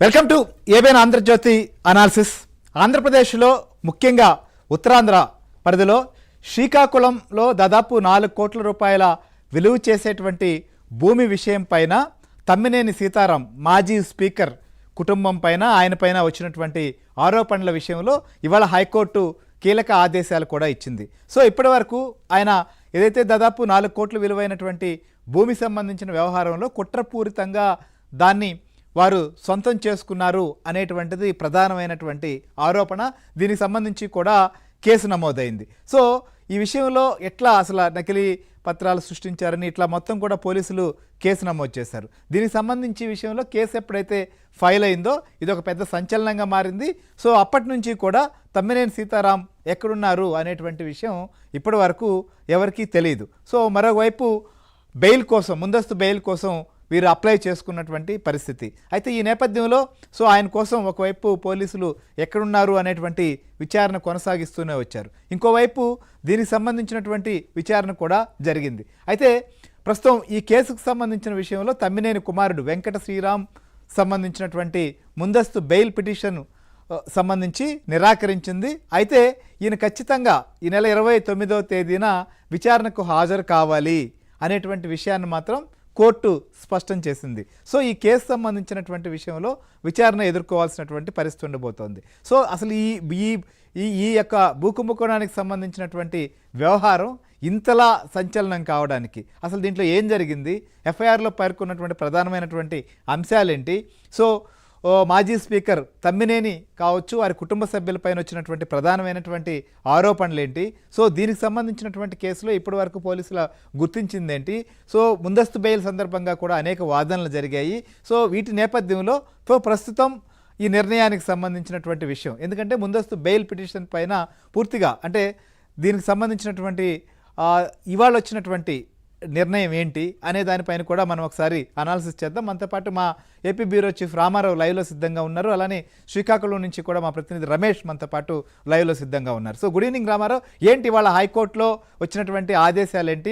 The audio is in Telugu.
Welcome to ABN Andhra Jyothi analysis. ఆంధ్రప్రదేశ్లో ముఖ్యంగా ఉత్తరాంధ్ర పరిధిలో శ్రీకాకుళంలో దాదాపు 4 కోట్ల రూపాయల విలువ చేసేటువంటి భూమి విషయం పైన తమ్మినేని సీతారాం మాజీ స్పీకర్ కుటుంబం పైన ఆయన పైన వచ్చినటువంటి ఆరోపణల విషయంలో ఇవాళ హైకోర్టు కీలక ఆదేశాలు కూడా ఇచ్చింది. సో ఇప్పటి వరకు ఆయన ఏదైతే దాదాపు 4 కోట్ల విలువైనటువంటి భూమి సంబంధించిన వ్యవహారంలో కుట్రపూరితంగా దాన్ని వారు సొంతం చేసుకున్నారు అనేటువంటిది ప్రధానమైనటువంటి ఆరోపణ. దీనికి సంబంధించి కూడా కేసు నమోదైంది. సో ఈ విషయంలో ఎట్లా అసలు నకిలీ పత్రాలు సృష్టించారని ఇట్లా మొత్తం కూడా పోలీసులు కేసు నమోదు చేశారు. దీనికి సంబంధించి విషయంలో కేసు ఎప్పుడైతే ఫైల్ అయిందో ఇది ఒక పెద్ద సంచలనంగా మారింది. సో అప్పటి నుంచి కూడా తమ్మినేని సీతారాం ఎక్కడున్నారు అనేటువంటి విషయం ఇప్పటి వరకు ఎవరికీ తెలియదు. సో మరోవైపు బెయిల్ కోసం, ముందస్తు బెయిల్ కోసం వీరు అప్లై చేసుకున్నటువంటి పరిస్థితి. అయితే ఈ నేపథ్యంలో సో ఆయన కోసం ఒకవైపు పోలీసులు ఎక్కడున్నారు అనేటువంటి విచారణ కొనసాగిస్తూనే వచ్చారు. ఇంకోవైపు దీనికి సంబంధించినటువంటి విచారణ కూడా జరిగింది. అయితే ప్రస్తుతం ఈ కేసుకు సంబంధించిన విషయంలో తమ్మినేని కుమారుడు వెంకట శ్రీరామ్ సంబంధించినటువంటి ముందస్తు బెయిల్ పిటిషన్ సంబంధించి నిరాకరించింది. అయితే ఈయన ఖచ్చితంగా ఈ నెల 29వ తేదీన విచారణకు హాజరు కావాలి అనేటువంటి విషయాన్ని మాత్రం కోర్టు స్పష్టం చేసింది. సో ఈ కేసు సంబంధించినటువంటి విషయంలో విచారణ ఎదుర్కోవాల్సినటువంటి పరిస్థితి ఉండబోతోంది. సో అసలు ఈ యొక్క భూకుంభకోణానికి సంబంధించినటువంటి వ్యవహారం ఇంతలా సంచలనం కావడానికి అసలు దీంట్లో ఏం జరిగింది, ఎఫ్ఐఆర్లో పేర్కొన్నటువంటి ప్రధానమైనటువంటి అంశాలేంటి, సో మాజీ స్పీకర్ తమ్మినేని కావచ్చు వారి కుటుంబ సభ్యులపైన వచ్చినటువంటి ప్రధానమైనటువంటి ఆరోపణలేంటి, సో దీనికి సంబంధించినటువంటి కేసులో ఇప్పటి వరకు పోలీసుల గుర్తించిందేంటి, సో ముందస్తు బెయిల్ సందర్భంగా కూడా అనేక వాదనలు జరిగాయి. సో వీటి నేపథ్యంలో ప్రస్తుతం ఈ నిర్ణయానికి సంబంధించినటువంటి విషయం, ఎందుకంటే ముందస్తు బెయిల్ పిటిషన్ పైన పూర్తిగా అంటే దీనికి సంబంధించినటువంటి ఇవాళ వచ్చినటువంటి నిర్ణయం ఏంటి అనే దానిపైన కూడా మనం ఒకసారి అనాలిసిస్ చేద్దాం. మనతో పాటు మా ఏపీ బ్యూరో చీఫ్ రామారావు లైవ్లో సిద్ధంగా ఉన్నారు. అలానే శ్రీకాకుళం నుంచి కూడా మా ప్రతినిధి రమేష్ మనతో పాటు లైవ్లో సిద్ధంగా ఉన్నారు. సో గుడ్ ఈవినింగ్ రామారావు, ఏంటి ఇవాళ హైకోర్టులో వచ్చినటువంటి ఆదేశాలు ఏంటి,